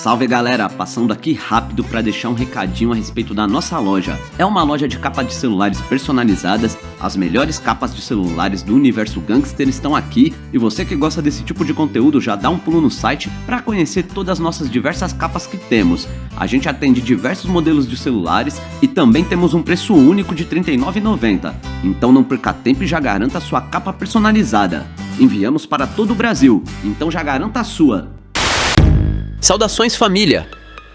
Salve galera, passando aqui rápido para deixar um recadinho a respeito da nossa loja. É uma loja de capas de celulares personalizadas, as melhores capas de celulares do universo gangster estão aqui e você que gosta desse tipo de conteúdo já dá um pulo no site para conhecer todas as nossas diversas capas que temos. A gente atende diversos modelos de celulares e também temos um preço único de R$ 39,90, então não perca tempo e já garanta a sua capa personalizada. Enviamos para todo o Brasil, então já garanta a sua. Saudações família!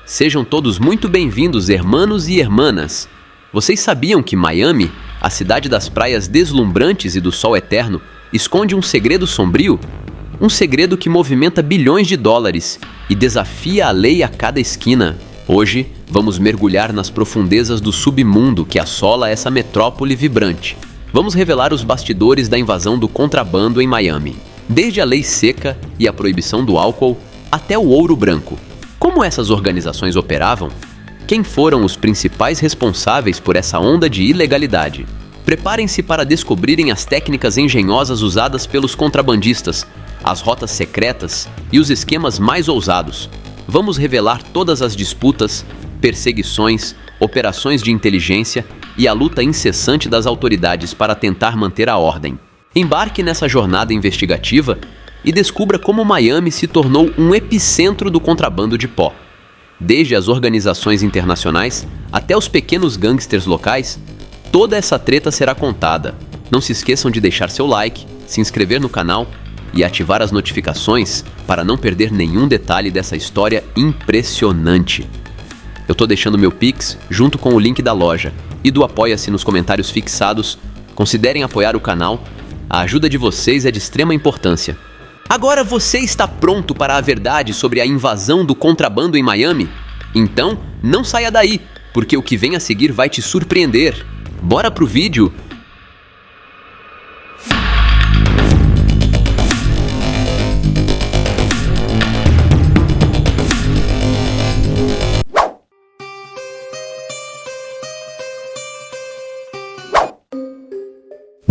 Sejam todos muito bem-vindos, hermanos e hermanas. Vocês sabiam que Miami, a cidade das praias deslumbrantes e do sol eterno, esconde um segredo sombrio? Um segredo que movimenta bilhões de dólares e desafia a lei a cada esquina. Hoje, vamos mergulhar nas profundezas do submundo que assola essa metrópole vibrante. Vamos revelar os bastidores da invasão do contrabando em Miami. Desde a lei seca e a proibição do álcool, até o ouro branco. Como essas organizações operavam? Quem foram os principais responsáveis por essa onda de ilegalidade? Preparem-se para descobrirem as técnicas engenhosas usadas pelos contrabandistas, as rotas secretas e os esquemas mais ousados. Vamos revelar todas as disputas, perseguições, operações de inteligência e a luta incessante das autoridades para tentar manter a ordem. Embarque nessa jornada investigativa e descubra como Miami se tornou um epicentro do contrabando de pó. Desde as organizações internacionais até os pequenos gangsters locais, toda essa treta será contada. Não se esqueçam de deixar seu like, se inscrever no canal e ativar as notificações para não perder nenhum detalhe dessa história impressionante. Eu tô deixando meu Pix junto com o link da loja e do Apoia-se nos comentários fixados. Considerem apoiar o canal, a ajuda de vocês é de extrema importância. Agora você está pronto para a verdade sobre a invasão do contrabando em Miami? Então, não saia daí, porque o que vem a seguir vai te surpreender. Bora pro vídeo?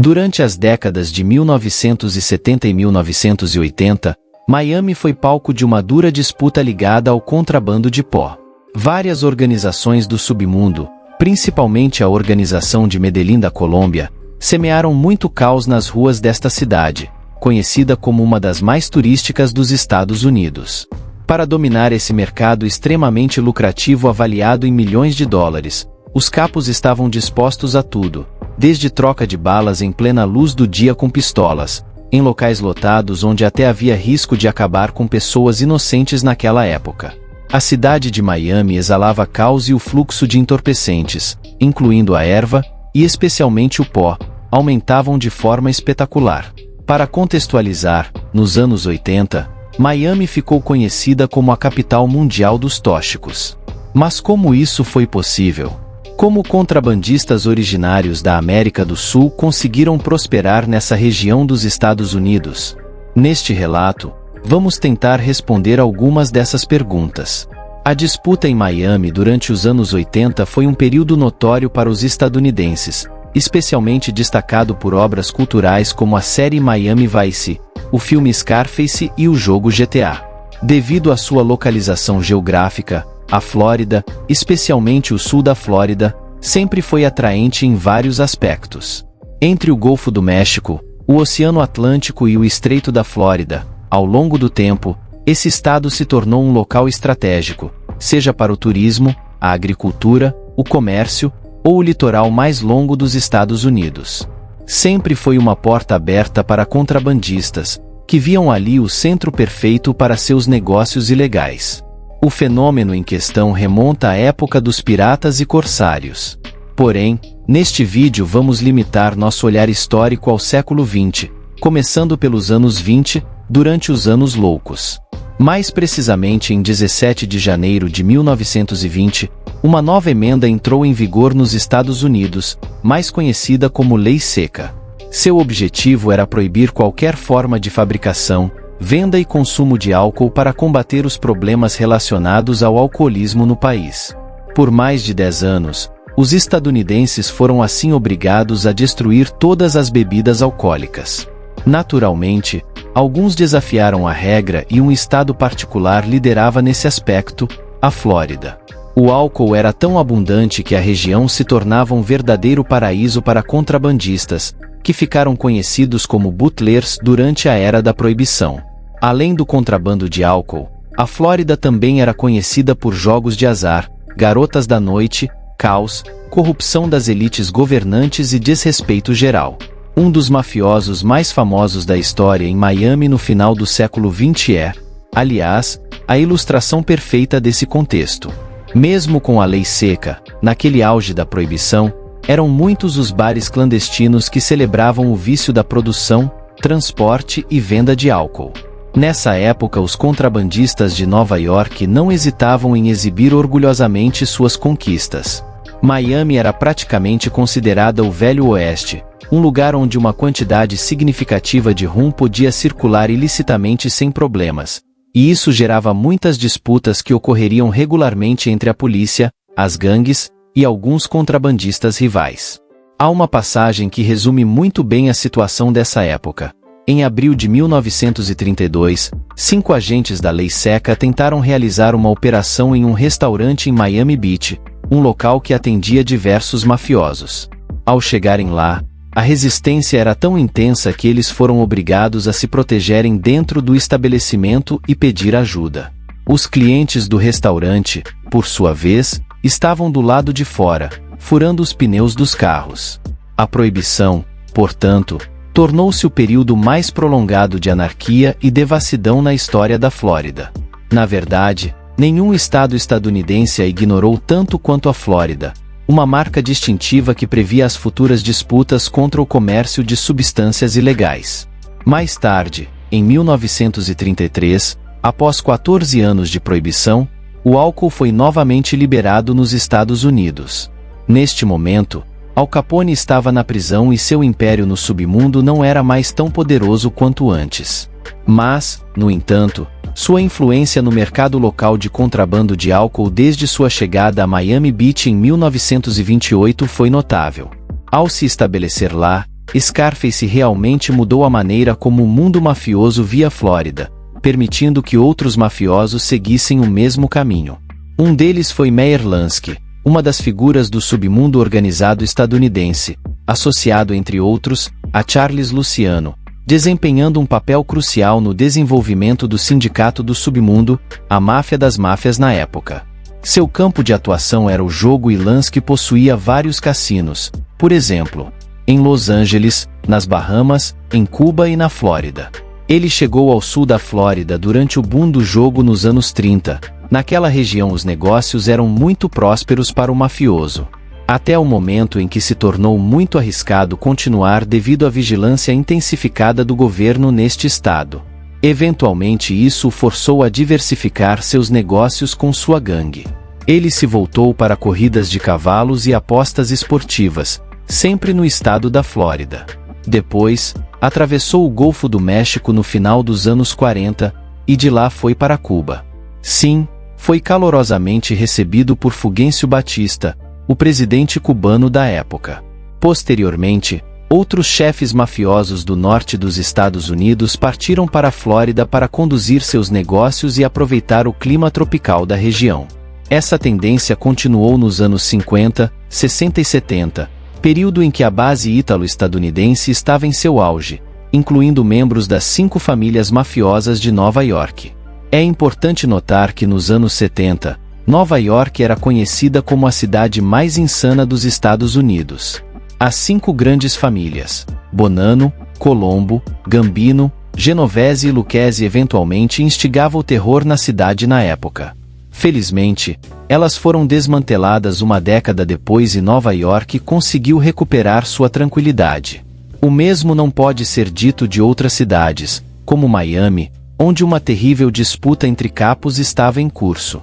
Durante as décadas de 1970 e 1980, Miami foi palco de uma dura disputa ligada ao contrabando de pó. Várias organizações do submundo, principalmente a Organização de Medellín da Colômbia, semearam muito caos nas ruas desta cidade, conhecida como uma das mais turísticas dos Estados Unidos. Para dominar esse mercado extremamente lucrativo avaliado em milhões de dólares, os capos estavam dispostos a tudo, desde troca de balas em plena luz do dia com pistolas, em locais lotados onde até havia risco de acabar com pessoas inocentes naquela época. A cidade de Miami exalava caos e o fluxo de entorpecentes, incluindo a erva, e especialmente o pó, aumentavam de forma espetacular. Para contextualizar, nos anos 80, Miami ficou conhecida como a capital mundial dos tóxicos. Mas como isso foi possível? Como contrabandistas originários da América do Sul conseguiram prosperar nessa região dos Estados Unidos? Neste relato, vamos tentar responder algumas dessas perguntas. A disputa em Miami durante os anos 80 foi um período notório para os estadunidenses, especialmente destacado por obras culturais como a série Miami Vice, o filme Scarface e o jogo GTA. Devido à sua localização geográfica, a Flórida, especialmente o sul da Flórida, sempre foi atraente em vários aspectos. Entre o Golfo do México, o Oceano Atlântico e o Estreito da Flórida, ao longo do tempo, esse estado se tornou um local estratégico, seja para o turismo, a agricultura, o comércio ou o litoral mais longo dos Estados Unidos. Sempre foi uma porta aberta para contrabandistas, que viam ali o centro perfeito para seus negócios ilegais. O fenômeno em questão remonta à época dos piratas e corsários. Porém, neste vídeo vamos limitar nosso olhar histórico ao século XX, começando pelos anos 20, durante os Anos Loucos. Mais precisamente em 17 de janeiro de 1920, uma nova emenda entrou em vigor nos Estados Unidos, mais conhecida como Lei Seca. Seu objetivo era proibir qualquer forma de fabricação, venda e consumo de álcool para combater os problemas relacionados ao alcoolismo no país. Por mais de 10 anos, os estadunidenses foram assim obrigados a destruir todas as bebidas alcoólicas. Naturalmente, alguns desafiaram a regra e um estado particular liderava nesse aspecto, a Flórida. O álcool era tão abundante que a região se tornava um verdadeiro paraíso para contrabandistas, que ficaram conhecidos como butlers durante a era da proibição. Além do contrabando de álcool, a Flórida também era conhecida por jogos de azar, garotas da noite, caos, corrupção das elites governantes e desrespeito geral. Um dos mafiosos mais famosos da história em Miami no final do século XX é, aliás, a ilustração perfeita desse contexto. Mesmo com a lei seca, naquele auge da proibição, eram muitos os bares clandestinos que celebravam o vício da produção, transporte e venda de álcool. Nessa época, os contrabandistas de Nova York não hesitavam em exibir orgulhosamente suas conquistas. Miami era praticamente considerada o Velho Oeste, um lugar onde uma quantidade significativa de rum podia circular ilicitamente sem problemas, e isso gerava muitas disputas que ocorreriam regularmente entre a polícia, as gangues e alguns contrabandistas rivais. Há uma passagem que resume muito bem a situação dessa época. Em abril de 1932, 5 agentes da lei seca tentaram realizar uma operação em um restaurante em Miami Beach, um local que atendia diversos mafiosos. Ao chegarem lá, a resistência era tão intensa que eles foram obrigados a se protegerem dentro do estabelecimento e pedir ajuda. Os clientes do restaurante, por sua vez, estavam do lado de fora, furando os pneus dos carros. A proibição, portanto, tornou-se o período mais prolongado de anarquia e devassidão na história da Flórida. Na verdade, nenhum estado estadunidense a ignorou tanto quanto a Flórida, uma marca distintiva que previa as futuras disputas contra o comércio de substâncias ilegais. Mais tarde, em 1933, após 14 anos de proibição, o álcool foi novamente liberado nos Estados Unidos. Neste momento, Al Capone estava na prisão e seu império no submundo não era mais tão poderoso quanto antes. Mas, no entanto, sua influência no mercado local de contrabando de álcool desde sua chegada a Miami Beach em 1928 foi notável. Ao se estabelecer lá, Scarface realmente mudou a maneira como o mundo mafioso via a Flórida, permitindo que outros mafiosos seguissem o mesmo caminho. Um deles foi Meyer Lansky, uma das figuras do submundo organizado estadunidense, associado entre outros, a Charles Luciano, desempenhando um papel crucial no desenvolvimento do Sindicato do Submundo, a máfia das máfias na época. Seu campo de atuação era o jogo e Lansky possuía vários cassinos, por exemplo, em Los Angeles, nas Bahamas, em Cuba e na Flórida. Ele chegou ao sul da Flórida durante o boom do jogo nos anos 30. Naquela região os negócios eram muito prósperos para o mafioso, até o momento em que se tornou muito arriscado continuar devido à vigilância intensificada do governo neste estado. Eventualmente isso o forçou a diversificar seus negócios com sua gangue. Ele se voltou para corridas de cavalos e apostas esportivas, sempre no estado da Flórida. Depois, atravessou o Golfo do México no final dos anos 40, e de lá foi para Cuba. Sim, foi calorosamente recebido por Fulgêncio Batista, o presidente cubano da época. Posteriormente, outros chefes mafiosos do norte dos Estados Unidos partiram para a Flórida para conduzir seus negócios e aproveitar o clima tropical da região. Essa tendência continuou nos anos 50, 60 e 70, período em que a base ítalo-estadunidense estava em seu auge, incluindo membros das 5 famílias mafiosas de Nova York. É importante notar que nos anos 70, Nova York era conhecida como a cidade mais insana dos Estados Unidos. As 5 grandes famílias, Bonanno, Colombo, Gambino, Genovese e Lucchese eventualmente instigavam o terror na cidade na época. Felizmente, elas foram desmanteladas uma década depois e Nova York conseguiu recuperar sua tranquilidade. O mesmo não pode ser dito de outras cidades, como Miami, onde uma terrível disputa entre capos estava em curso.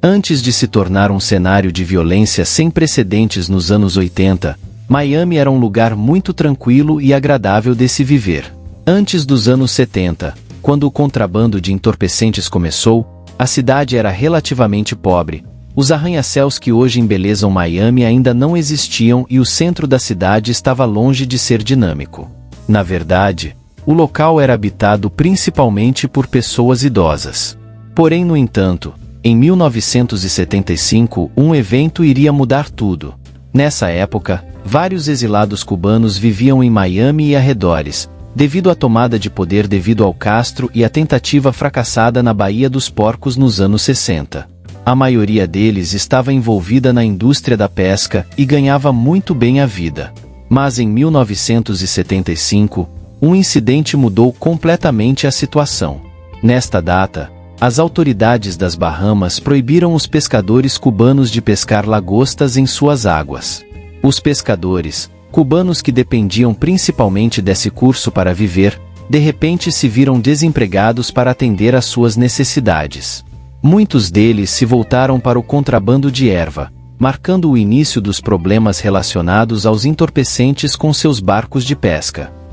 Antes de se tornar um cenário de violência sem precedentes nos anos 80, Miami era um lugar muito tranquilo e agradável de se viver. Antes dos anos 70, quando o contrabando de entorpecentes começou, a cidade era relativamente pobre. Os arranha-céus que hoje embelezam Miami ainda não existiam e o centro da cidade estava longe de ser dinâmico. Na verdade, O local era habitado principalmente por pessoas idosas. Porém, no entanto, em 1975, um evento iria mudar tudo. Nessa época, vários exilados cubanos viviam em Miami e arredores, devido à tomada de poder devido ao Castro e à tentativa fracassada na Baía dos Porcos nos anos 60. A maioria deles estava envolvida na indústria da pesca e ganhava muito bem a vida. Mas em 1975, um incidente mudou completamente a situação. Nesta data, as autoridades das Bahamas proibiram os pescadores cubanos de pescar lagostas em suas águas. Os pescadores, cubanos que dependiam principalmente desse curso para viver, de repente se viram desempregados para atender às suas necessidades. Muitos deles se voltaram para o contrabando de erva, marcando o início dos problemas relacionados aos entorpecentes com seus barcos de pesca.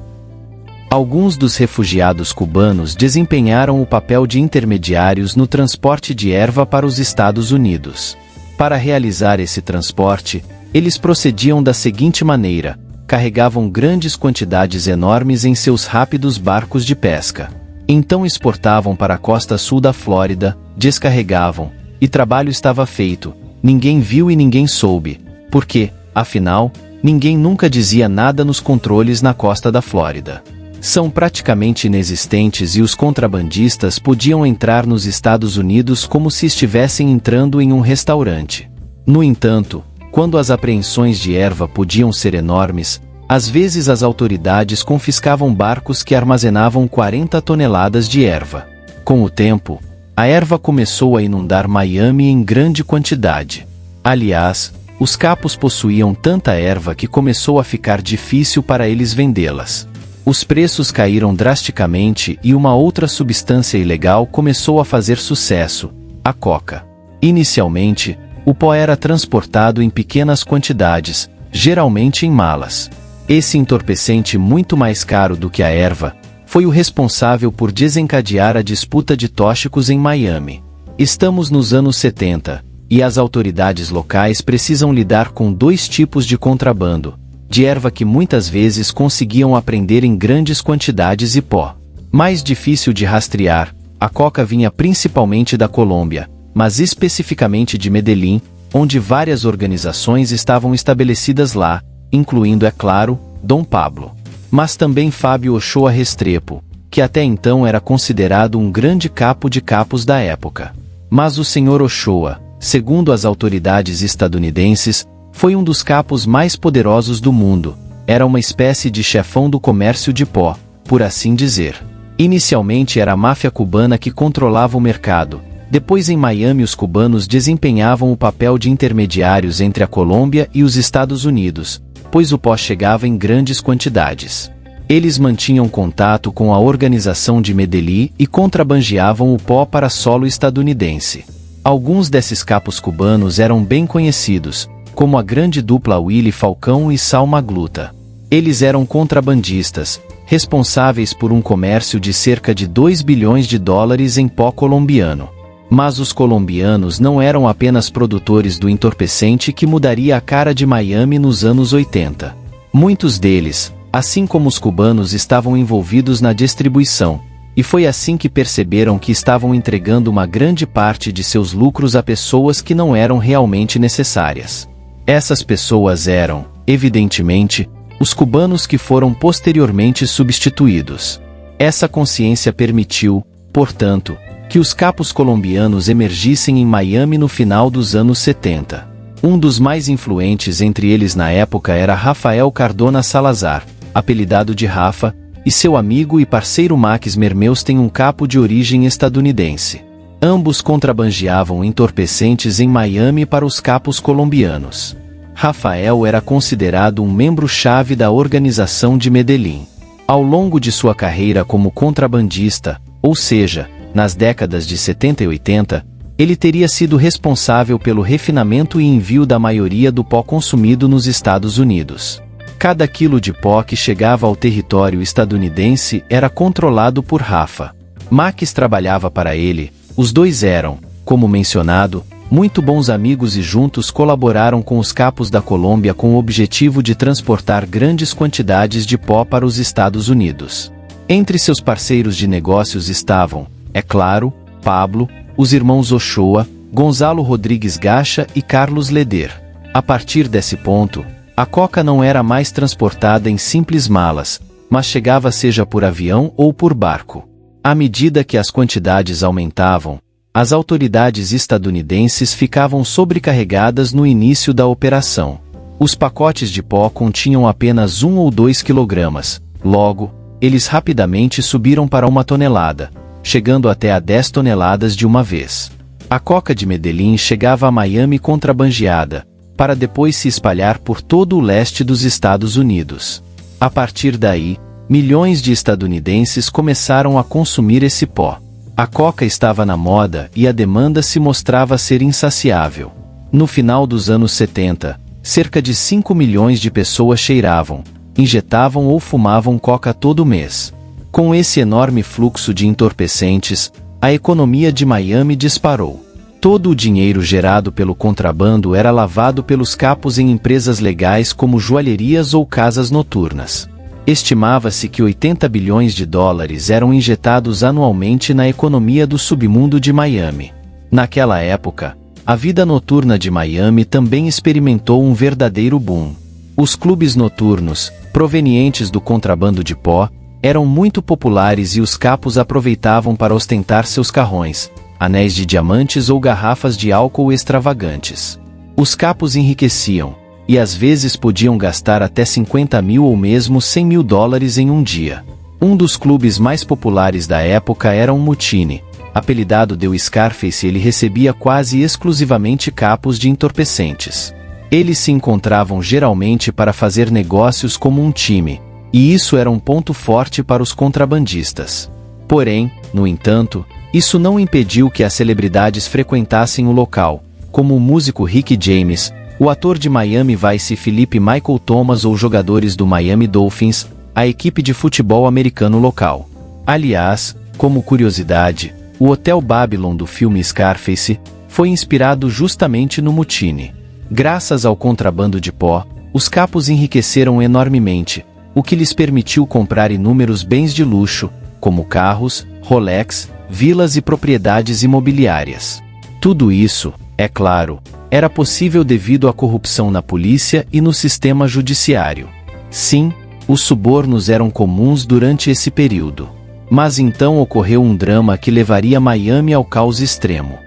Alguns dos refugiados cubanos desempenharam o papel de intermediários no transporte de erva para os Estados Unidos. Para realizar esse transporte, eles procediam da seguinte maneira: carregavam grandes quantidades enormes em seus rápidos barcos de pesca. Então exportavam para a costa sul da Flórida, descarregavam, e trabalho estava feito. Ninguém viu e ninguém soube, porque, afinal, ninguém nunca dizia nada nos controles na costa da Flórida. São praticamente inexistentes e os contrabandistas podiam entrar nos Estados Unidos como se estivessem entrando em um restaurante. No entanto, quando as apreensões de erva podiam ser enormes, às vezes as autoridades confiscavam barcos que armazenavam 40 toneladas de erva. Com o tempo, a erva começou a inundar Miami em grande quantidade. Aliás, os capos possuíam tanta erva que começou a ficar difícil para eles vendê-las. Os preços caíram drasticamente e uma outra substância ilegal começou a fazer sucesso: a coca. Inicialmente, o pó era transportado em pequenas quantidades, geralmente em malas. Esse entorpecente, muito mais caro do que a erva, foi o responsável por desencadear a disputa de tóxicos em Miami. Estamos nos anos 70, e as autoridades locais precisam lidar com dois tipos de contrabando: de erva que muitas vezes conseguiam apreender em grandes quantidades e pó. Mais difícil de rastrear, a coca vinha principalmente da Colômbia, mas especificamente de Medellín, onde várias organizações estavam estabelecidas lá, incluindo, é claro, Dom Pablo. Mas também Fábio Ochoa Restrepo, que até então era considerado um grande capo de capos da época. Mas o Sr. Ochoa, segundo as autoridades estadunidenses, foi um dos capos mais poderosos do mundo. Era uma espécie de chefão do comércio de pó, por assim dizer. Inicialmente era a máfia cubana que controlava o mercado. Depois, em Miami, os cubanos desempenhavam o papel de intermediários entre a Colômbia e os Estados Unidos, pois o pó chegava em grandes quantidades. Eles mantinham contato com a organização de Medellín e contrabandeavam o pó para solo estadunidense. Alguns desses capos cubanos eram bem conhecidos, como a grande dupla Willy Falcão e Sal Magluta. Eles eram contrabandistas, responsáveis por um comércio de cerca de 2 bilhões de dólares em pó colombiano. Mas os colombianos não eram apenas produtores do entorpecente que mudaria a cara de Miami nos anos 80. Muitos deles, assim como os cubanos, estavam envolvidos na distribuição, e foi assim que perceberam que estavam entregando uma grande parte de seus lucros a pessoas que não eram realmente necessárias. Essas pessoas eram, evidentemente, os cubanos que foram posteriormente substituídos. Essa consciência permitiu, portanto, que os capos colombianos emergissem em Miami no final dos anos 70. Um dos mais influentes entre eles na época era Rafael Cardona Salazar, apelidado de Rafa, e seu amigo e parceiro Max Mermeusten, um capo de origem estadunidense. Ambos contrabandeavam entorpecentes em Miami para os capos colombianos. Rafael era considerado um membro-chave da organização de Medellín. Ao longo de sua carreira como contrabandista, ou seja, nas décadas de 70 e 80, ele teria sido responsável pelo refinamento e envio da maioria do pó consumido nos Estados Unidos. Cada quilo de pó que chegava ao território estadunidense era controlado por Rafa. Max trabalhava para ele. Os dois eram, como mencionado, muito bons amigos e juntos colaboraram com os capos da Colômbia com o objetivo de transportar grandes quantidades de pó para os Estados Unidos. Entre seus parceiros de negócios estavam, é claro, Pablo, os irmãos Ochoa, Gonzalo Rodrigues Gacha e Carlos Leder. A partir desse ponto, a coca não era mais transportada em simples malas, mas chegava seja por avião ou por barco. À medida que as quantidades aumentavam, as autoridades estadunidenses ficavam sobrecarregadas no início da operação. Os pacotes de pó continham apenas 1 ou 2 quilogramas. Logo, eles rapidamente subiram para 1 tonelada, chegando até a 10 toneladas de uma vez. A coca de Medellín chegava a Miami contrabandeada, para depois se espalhar por todo o leste dos Estados Unidos. A partir daí, milhões de estadunidenses começaram a consumir esse pó. A coca estava na moda e a demanda se mostrava ser insaciável. No final dos anos 70, cerca de 5 milhões de pessoas cheiravam, injetavam ou fumavam coca todo mês. Com esse enorme fluxo de entorpecentes, a economia de Miami disparou. Todo o dinheiro gerado pelo contrabando era lavado pelos capos em empresas legais como joalherias ou casas noturnas. Estimava-se que 80 bilhões de dólares eram injetados anualmente na economia do submundo de Miami. Naquela época, a vida noturna de Miami também experimentou um verdadeiro boom. Os clubes noturnos, provenientes do contrabando de pó, eram muito populares e os capos aproveitavam para ostentar seus carrões, anéis de diamantes ou garrafas de álcool extravagantes. Os capos enriqueciam, e às vezes podiam gastar até 50 mil ou mesmo 100 mil dólares em um dia. Um dos clubes mais populares da época era o Mutiny. Apelidado de Scarface, ele recebia quase exclusivamente capos de entorpecentes. Eles se encontravam geralmente para fazer negócios como um time, e isso era um ponto forte para os contrabandistas. Porém, no entanto, isso não impediu que as celebridades frequentassem o local, como o músico Rick James, o ator de Miami Vice Philip Michael Thomas ou jogadores do Miami Dolphins, a equipe de futebol americano local. Aliás, como curiosidade, o Hotel Babylon do filme Scarface foi inspirado justamente no Mutiny. Graças ao contrabando de pó, os capos enriqueceram enormemente, o que lhes permitiu comprar inúmeros bens de luxo, como carros, Rolex, vilas e propriedades imobiliárias. Tudo isso, é claro, era possível devido à corrupção na polícia e no sistema judiciário. Sim, os subornos eram comuns durante esse período. Mas então ocorreu um drama que levaria Miami ao caos extremo.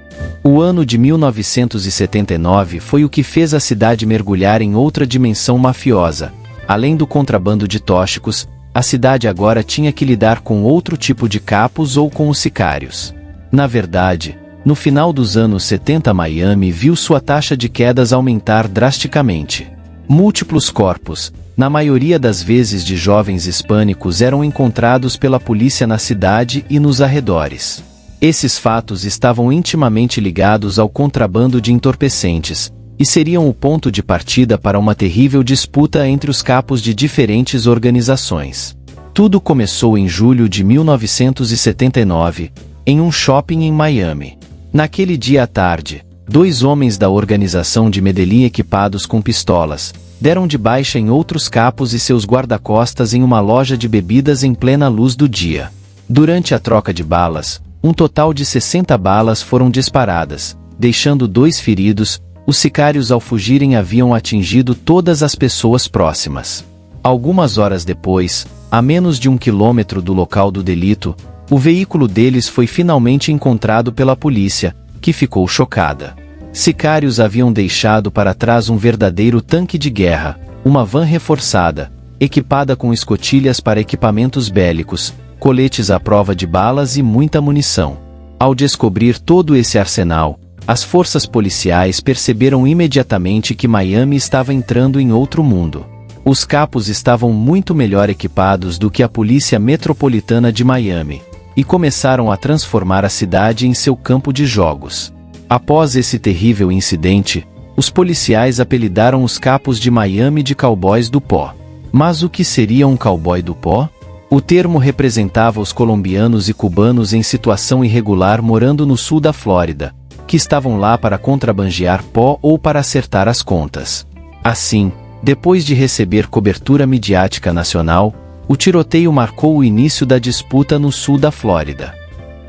O ano de 1979 foi o que fez a cidade mergulhar em outra dimensão mafiosa. Além do contrabando de tóxicos, a cidade agora tinha que lidar com outro tipo de capos ou com os sicários. Na verdade, no final dos anos 70 Miami viu sua taxa de quedas aumentar drasticamente. Múltiplos corpos, na maioria das vezes de jovens hispânicos, eram encontrados pela polícia na cidade e nos arredores. Esses fatos estavam intimamente ligados ao contrabando de entorpecentes, e seriam o ponto de partida para uma terrível disputa entre os capos de diferentes organizações. Tudo começou em julho de 1979, em um shopping em Miami. Naquele dia à tarde, 2 homens da organização de Medellín equipados com pistolas, deram de baixa em outros capos e seus guarda-costas em uma loja de bebidas em plena luz do dia. Durante a troca de balas, um total de 60 balas foram disparadas, deixando 2 feridos. Os sicários ao fugirem haviam atingido todas as pessoas próximas. Algumas horas depois, a menos de 1 quilômetro do local do delito, o veículo deles foi finalmente encontrado pela polícia, que ficou chocada. Sicários haviam deixado para trás um verdadeiro tanque de guerra, uma van reforçada, equipada com escotilhas para equipamentos bélicos, coletes à prova de balas e muita munição. Ao descobrir todo esse arsenal, as forças policiais perceberam imediatamente que Miami estava entrando em outro mundo. Os capos estavam muito melhor equipados do que a polícia metropolitana de Miami, e começaram a transformar a cidade em seu campo de jogos. Após esse terrível incidente, os policiais apelidaram os capos de Miami de cowboys do pó. Mas o que seria um cowboy do pó? O termo representava os colombianos e cubanos em situação irregular morando no sul da Flórida, que estavam lá para contrabandear pó ou para acertar as contas. Assim, depois de receber cobertura midiática nacional, O tiroteio marcou o início da disputa no sul da Flórida.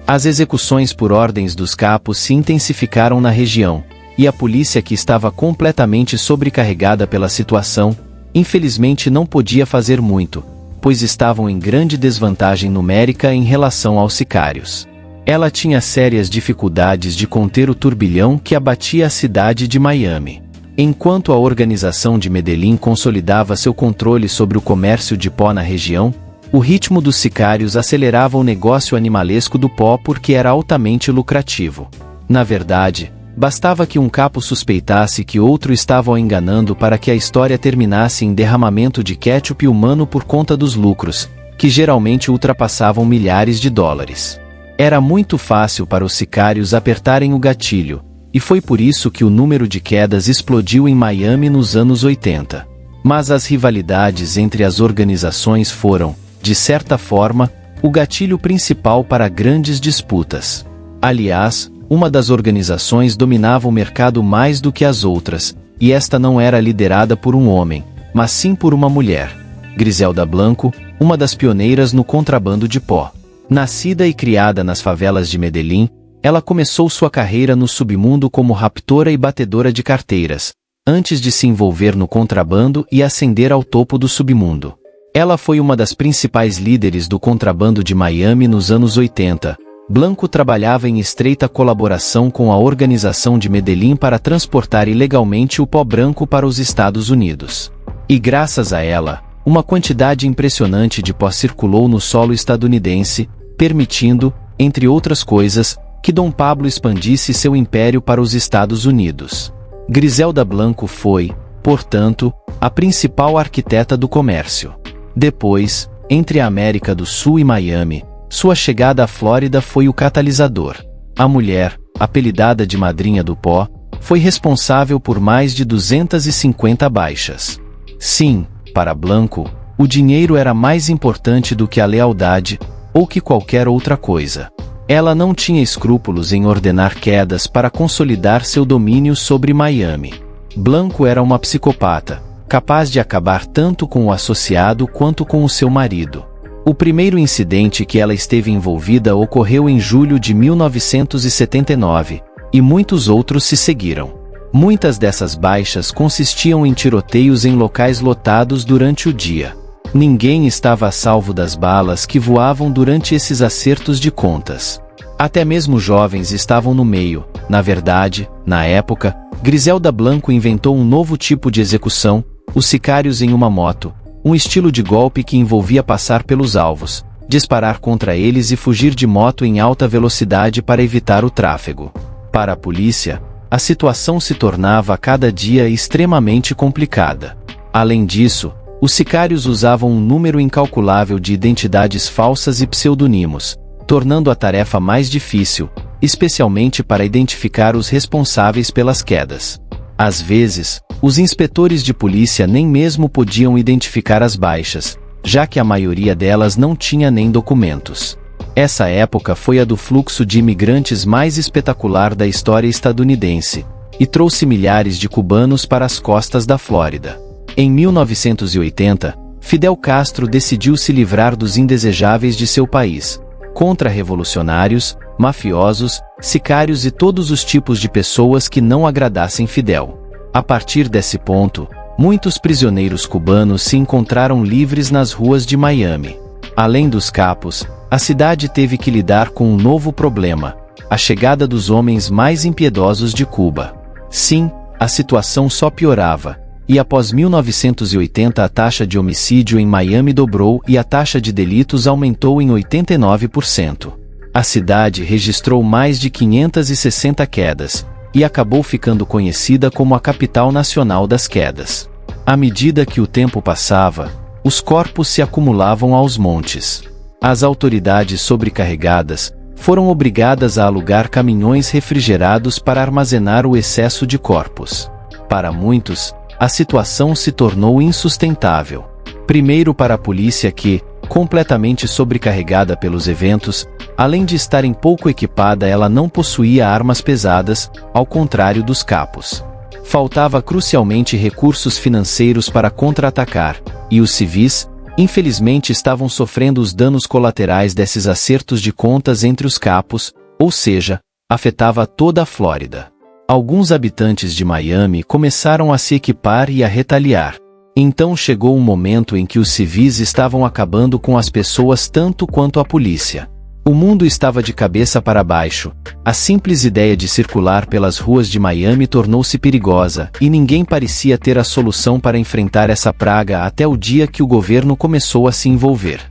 As execuções por ordens dos capos se intensificaram na região, e a polícia, que estava completamente sobrecarregada pela situação, infelizmente não podia fazer muito, pois estavam em grande desvantagem numérica em relação aos sicários. Ela tinha sérias dificuldades de conter o turbilhão que abatia a cidade de Miami. Enquanto a organização de Medellín consolidava seu controle sobre o comércio de pó na região, o ritmo dos sicários acelerava o negócio animalesco do pó porque era altamente lucrativo. Na verdade, bastava que um capo suspeitasse que outro estava o enganando para que a história terminasse em derramamento de ketchup humano por conta dos lucros, que geralmente ultrapassavam milhares de dólares. Era muito fácil para os sicários apertarem o gatilho, e foi por isso que o número de quedas explodiu em Miami nos anos 80. Mas as rivalidades entre as organizações foram, de certa forma, o gatilho principal para grandes disputas. Aliás, uma das organizações dominava o mercado mais do que as outras, e esta não era liderada por um homem, mas sim por uma mulher. Griselda Blanco, uma das pioneiras no contrabando de pó. Nascida e criada nas favelas de Medellín, ela começou sua carreira no submundo como raptora e batedora de carteiras, antes de se envolver no contrabando e ascender ao topo do submundo. Ela foi uma das principais líderes do contrabando de Miami nos anos 80. Blanco trabalhava em estreita colaboração com a organização de Medellín para transportar ilegalmente o pó branco para os Estados Unidos. E graças a ela, uma quantidade impressionante de pó circulou no solo estadunidense, permitindo, entre outras coisas, que Dom Pablo expandisse seu império para os Estados Unidos. Griselda Blanco foi, portanto, a principal arquiteta do comércio. Depois, entre a América do Sul e Miami, sua chegada à Flórida foi o catalisador. A mulher, apelidada de Madrinha do Pó, foi responsável por mais de 250 baixas. Sim, para Blanco, o dinheiro era mais importante do que a lealdade, ou que qualquer outra coisa. Ela não tinha escrúpulos em ordenar quedas para consolidar seu domínio sobre Miami. Blanco era uma psicopata, capaz de acabar tanto com o associado quanto com o seu marido. O primeiro incidente que ela esteve envolvida ocorreu em julho de 1979, e muitos outros se seguiram. Muitas dessas baixas consistiam em tiroteios em locais lotados durante o dia. Ninguém estava a salvo das balas que voavam durante esses acertos de contas. Até mesmo jovens estavam no meio. Na verdade, na época, Griselda Blanco inventou um novo tipo de execução, os sicários em uma moto, um estilo de golpe que envolvia passar pelos alvos, disparar contra eles e fugir de moto em alta velocidade para evitar o tráfego. Para a polícia, a situação se tornava a cada dia extremamente complicada. Além disso, os sicários usavam um número incalculável de identidades falsas e pseudonimos, tornando a tarefa mais difícil, especialmente para identificar os responsáveis pelas quedas. Às vezes, os inspetores de polícia nem mesmo podiam identificar as baixas, já que a maioria delas não tinha nem documentos. Essa época foi a do fluxo de imigrantes mais espetacular da história estadunidense, e trouxe milhares de cubanos para as costas da Flórida. Em 1980, Fidel Castro decidiu se livrar dos indesejáveis de seu país, contra-revolucionários, mafiosos, sicários e todos os tipos de pessoas que não agradassem Fidel. A partir desse ponto, muitos prisioneiros cubanos se encontraram livres nas ruas de Miami. Além dos capos, a cidade teve que lidar com um novo problema: a chegada dos homens mais impiedosos de Cuba. Sim, a situação só piorava, e após 1980 a taxa de homicídio em Miami dobrou e a taxa de delitos aumentou em 89%. A cidade registrou mais de 560 quedas, e acabou ficando conhecida como a capital nacional das quedas. À medida que o tempo passava, os corpos se acumulavam aos montes. As autoridades sobrecarregadas foram obrigadas a alugar caminhões refrigerados para armazenar o excesso de corpos. Para muitos, a situação se tornou insustentável. Primeiro para a polícia que, completamente sobrecarregada pelos eventos, além de estar pouco equipada, ela não possuía armas pesadas, ao contrário dos capos. Faltava crucialmente recursos financeiros para contra-atacar, e os civis, Infelizmente estavam sofrendo os danos colaterais desses acertos de contas entre os capos, ou seja, afetava toda a Flórida. Alguns habitantes de Miami começaram a se equipar e a retaliar. Então chegou um momento em que os civis estavam acabando com as pessoas tanto quanto a polícia. O mundo estava de cabeça para baixo. A simples ideia de circular pelas ruas de Miami tornou-se perigosa, e ninguém parecia ter a solução para enfrentar essa praga até o dia que o governo começou a se envolver.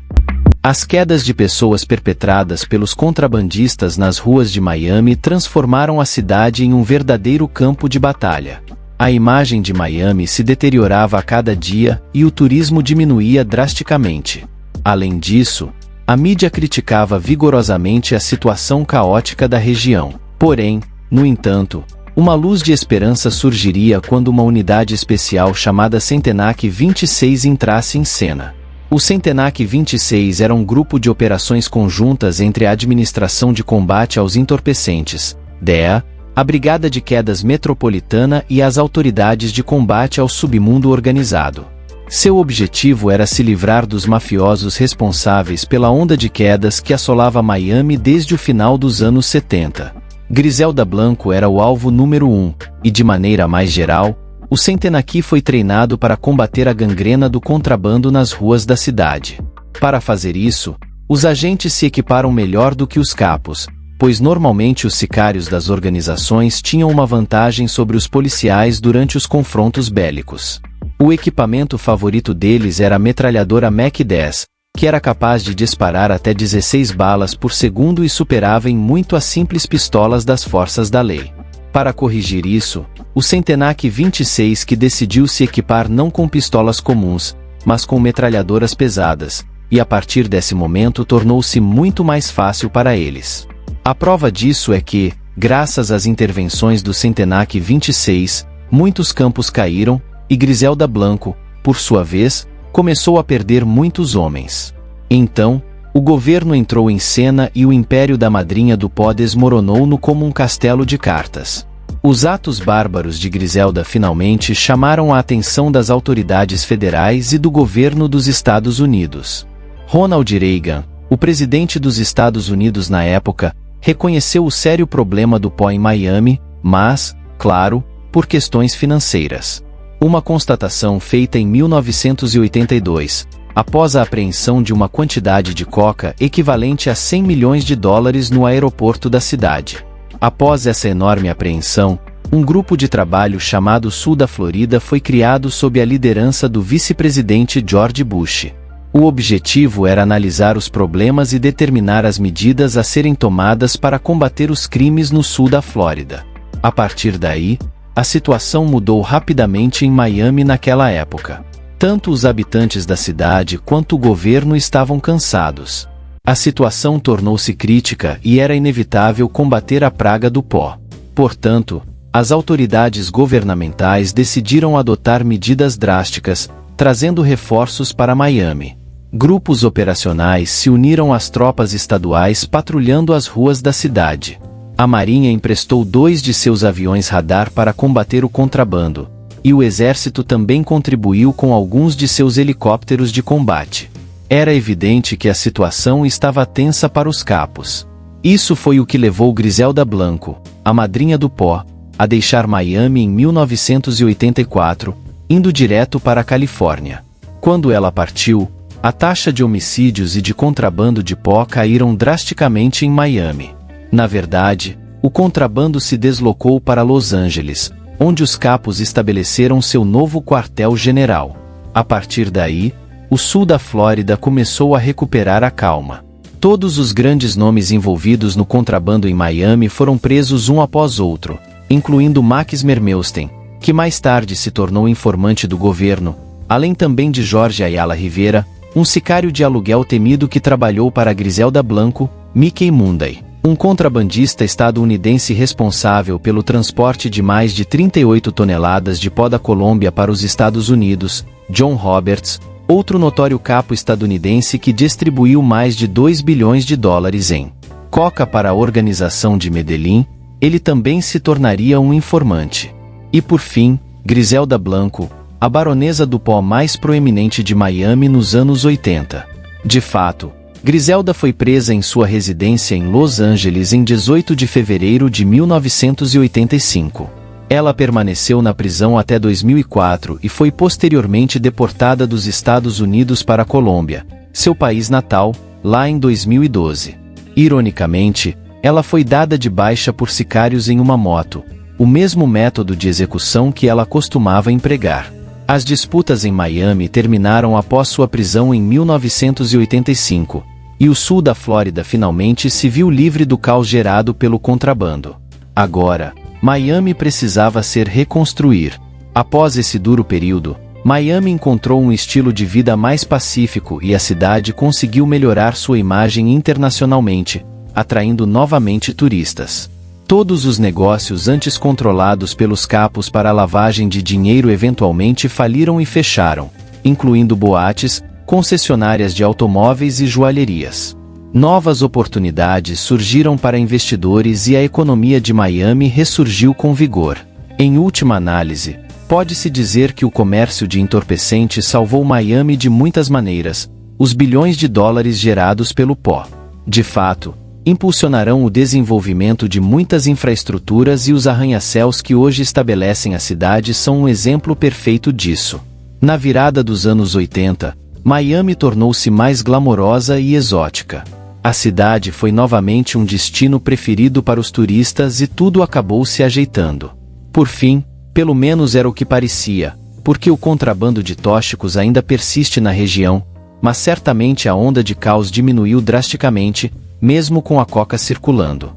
As quedas de pessoas perpetradas pelos contrabandistas nas ruas de Miami transformaram a cidade em um verdadeiro campo de batalha. A imagem de Miami se deteriorava a cada dia e o turismo diminuía drasticamente. Além disso, a mídia criticava vigorosamente a situação caótica da região. Porém, no entanto, uma luz de esperança surgiria quando uma unidade especial chamada Centenac 26 entrasse em cena. O Centenac 26 era um grupo de operações conjuntas entre a Administração de Combate aos Entorpecentes, DEA, a Brigada de Quedas Metropolitana e as autoridades de combate ao submundo organizado. Seu objetivo era se livrar dos mafiosos responsáveis pela onda de quedas que assolava Miami desde o final dos anos 70. Griselda Blanco era o alvo número 1, e de maneira mais geral, o Centenac foi treinado para combater a gangrena do contrabando nas ruas da cidade. Para fazer isso, os agentes se equiparam melhor do que os capos, pois normalmente os sicários das organizações tinham uma vantagem sobre os policiais durante os confrontos bélicos. O equipamento favorito deles era a metralhadora Mac-10, que era capaz de disparar até 16 balas por segundo e superava em muito as simples pistolas das forças da lei. Para corrigir isso, o Centenac 26 que decidiu se equipar não com pistolas comuns, mas com metralhadoras pesadas, e a partir desse momento tornou-se muito mais fácil para eles. A prova disso é que, graças às intervenções do Centenac 26, muitos campos caíram, e Griselda Blanco, por sua vez, começou a perder muitos homens. Então, o governo entrou em cena e o império da madrinha do pó desmoronou-no como um castelo de cartas. Os atos bárbaros de Griselda finalmente chamaram a atenção das autoridades federais e do governo dos Estados Unidos. Ronald Reagan, o presidente dos Estados Unidos na época, reconheceu o sério problema do pó em Miami, mas, claro, por questões financeiras. Uma constatação feita em 1982, após a apreensão de uma quantidade de coca equivalente a 100 milhões de dólares no aeroporto da cidade. Após essa enorme apreensão, um grupo de trabalho chamado Sul da Florida foi criado sob a liderança do vice-presidente George Bush. O objetivo era analisar os problemas e determinar as medidas a serem tomadas para combater os crimes no sul da Flórida. A partir daí, a situação mudou rapidamente em Miami naquela época. Tanto os habitantes da cidade quanto o governo estavam cansados. A situação tornou-se crítica e era inevitável combater a praga do pó. Portanto, as autoridades governamentais decidiram adotar medidas drásticas, trazendo reforços para Miami. Grupos operacionais se uniram às tropas estaduais patrulhando as ruas da cidade. A Marinha emprestou 2 de seus aviões radar para combater o contrabando, e o Exército também contribuiu com alguns de seus helicópteros de combate. Era evidente que a situação estava tensa para os capos. Isso foi o que levou Griselda Blanco, a madrinha do pó, a deixar Miami em 1984, indo direto para a Califórnia. Quando ela partiu, a taxa de homicídios e de contrabando de pó caíram drasticamente em Miami. Na verdade, o contrabando se deslocou para Los Angeles, onde os capos estabeleceram seu novo quartel-general. A partir daí, o sul da Flórida começou a recuperar a calma. Todos os grandes nomes envolvidos no contrabando em Miami foram presos um após outro, incluindo Max Mermelstein, que mais tarde se tornou informante do governo, além também de Jorge Ayala Rivera, um sicário de aluguel temido que trabalhou para Griselda Blanco, Mickey Munday, um contrabandista estadunidense responsável pelo transporte de mais de 38 toneladas de pó da Colômbia para os Estados Unidos, John Roberts, outro notório capo estadunidense que distribuiu mais de 2 bilhões de dólares em coca para a organização de Medellín. Ele também se tornaria um informante. E por fim, Griselda Blanco, a baronesa do pó mais proeminente de Miami nos anos 80. De fato, Griselda foi presa em sua residência em Los Angeles em 18 de fevereiro de 1985. Ela permaneceu na prisão até 2004 e foi posteriormente deportada dos Estados Unidos para a Colômbia, seu país natal, lá em 2012. Ironicamente, ela foi dada de baixa por sicários em uma moto, o mesmo método de execução que ela costumava empregar. As disputas em Miami terminaram após sua prisão em 1985, e o sul da Flórida finalmente se viu livre do caos gerado pelo contrabando. Agora, Miami precisava ser reconstruir. Após esse duro período, Miami encontrou um estilo de vida mais pacífico e a cidade conseguiu melhorar sua imagem internacionalmente, atraindo novamente turistas. Todos os negócios antes controlados pelos capos para a lavagem de dinheiro eventualmente faliram e fecharam, incluindo boates, concessionárias de automóveis e joalherias. Novas oportunidades surgiram para investidores e a economia de Miami ressurgiu com vigor. Em última análise, pode-se dizer que o comércio de entorpecentes salvou Miami de muitas maneiras, os bilhões de dólares gerados pelo pó. De fato, impulsionarão o desenvolvimento de muitas infraestruturas e os arranha-céus que hoje estabelecem a cidade são um exemplo perfeito disso. Na virada dos anos 80, Miami tornou-se mais glamourosa e exótica. A cidade foi novamente um destino preferido para os turistas e tudo acabou se ajeitando. Por fim, pelo menos era o que parecia, porque o contrabando de tóxicos ainda persiste na região, mas certamente a onda de caos diminuiu drasticamente, mesmo com a coca circulando.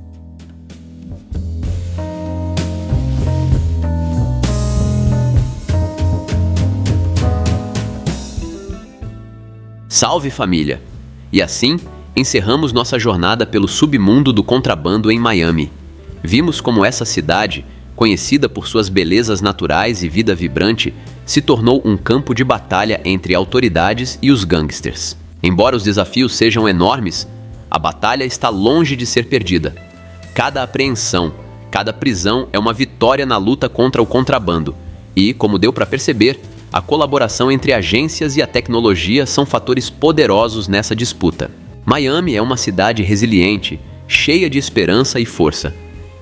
Salve família! E assim, encerramos nossa jornada pelo submundo do contrabando em Miami. Vimos como essa cidade, conhecida por suas belezas naturais e vida vibrante, se tornou um campo de batalha entre autoridades e os gangsters. Embora os desafios sejam enormes, a batalha está longe de ser perdida. Cada apreensão, cada prisão é uma vitória na luta contra o contrabando. E, como deu para perceber, a colaboração entre agências e a tecnologia são fatores poderosos nessa disputa. Miami é uma cidade resiliente, cheia de esperança e força.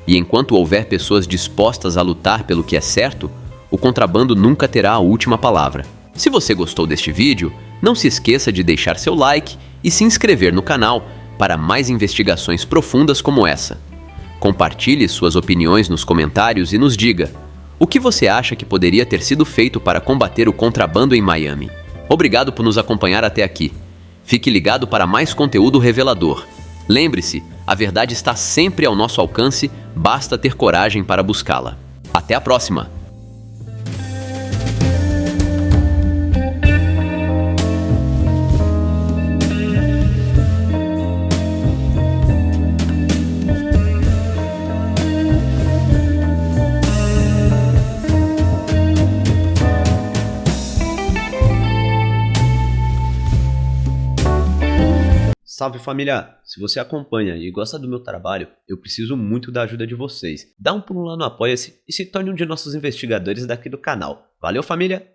E enquanto houver pessoas dispostas a lutar pelo que é certo, o contrabando nunca terá a última palavra. Se você gostou deste vídeo, não se esqueça de deixar seu like e se inscrever no canal para mais investigações profundas como essa. Compartilhe suas opiniões nos comentários e nos diga: o que você acha que poderia ter sido feito para combater o contrabando em Miami? Obrigado por nos acompanhar até aqui. Fique ligado para mais conteúdo revelador. Lembre-se, a verdade está sempre ao nosso alcance, basta ter coragem para buscá-la. Até a próxima! Salve família! Se você acompanha e gosta do meu trabalho, eu preciso muito da ajuda de vocês. Dá um pulo lá no Apoia-se e se torne um de nossos investigadores daqui do canal. Valeu família!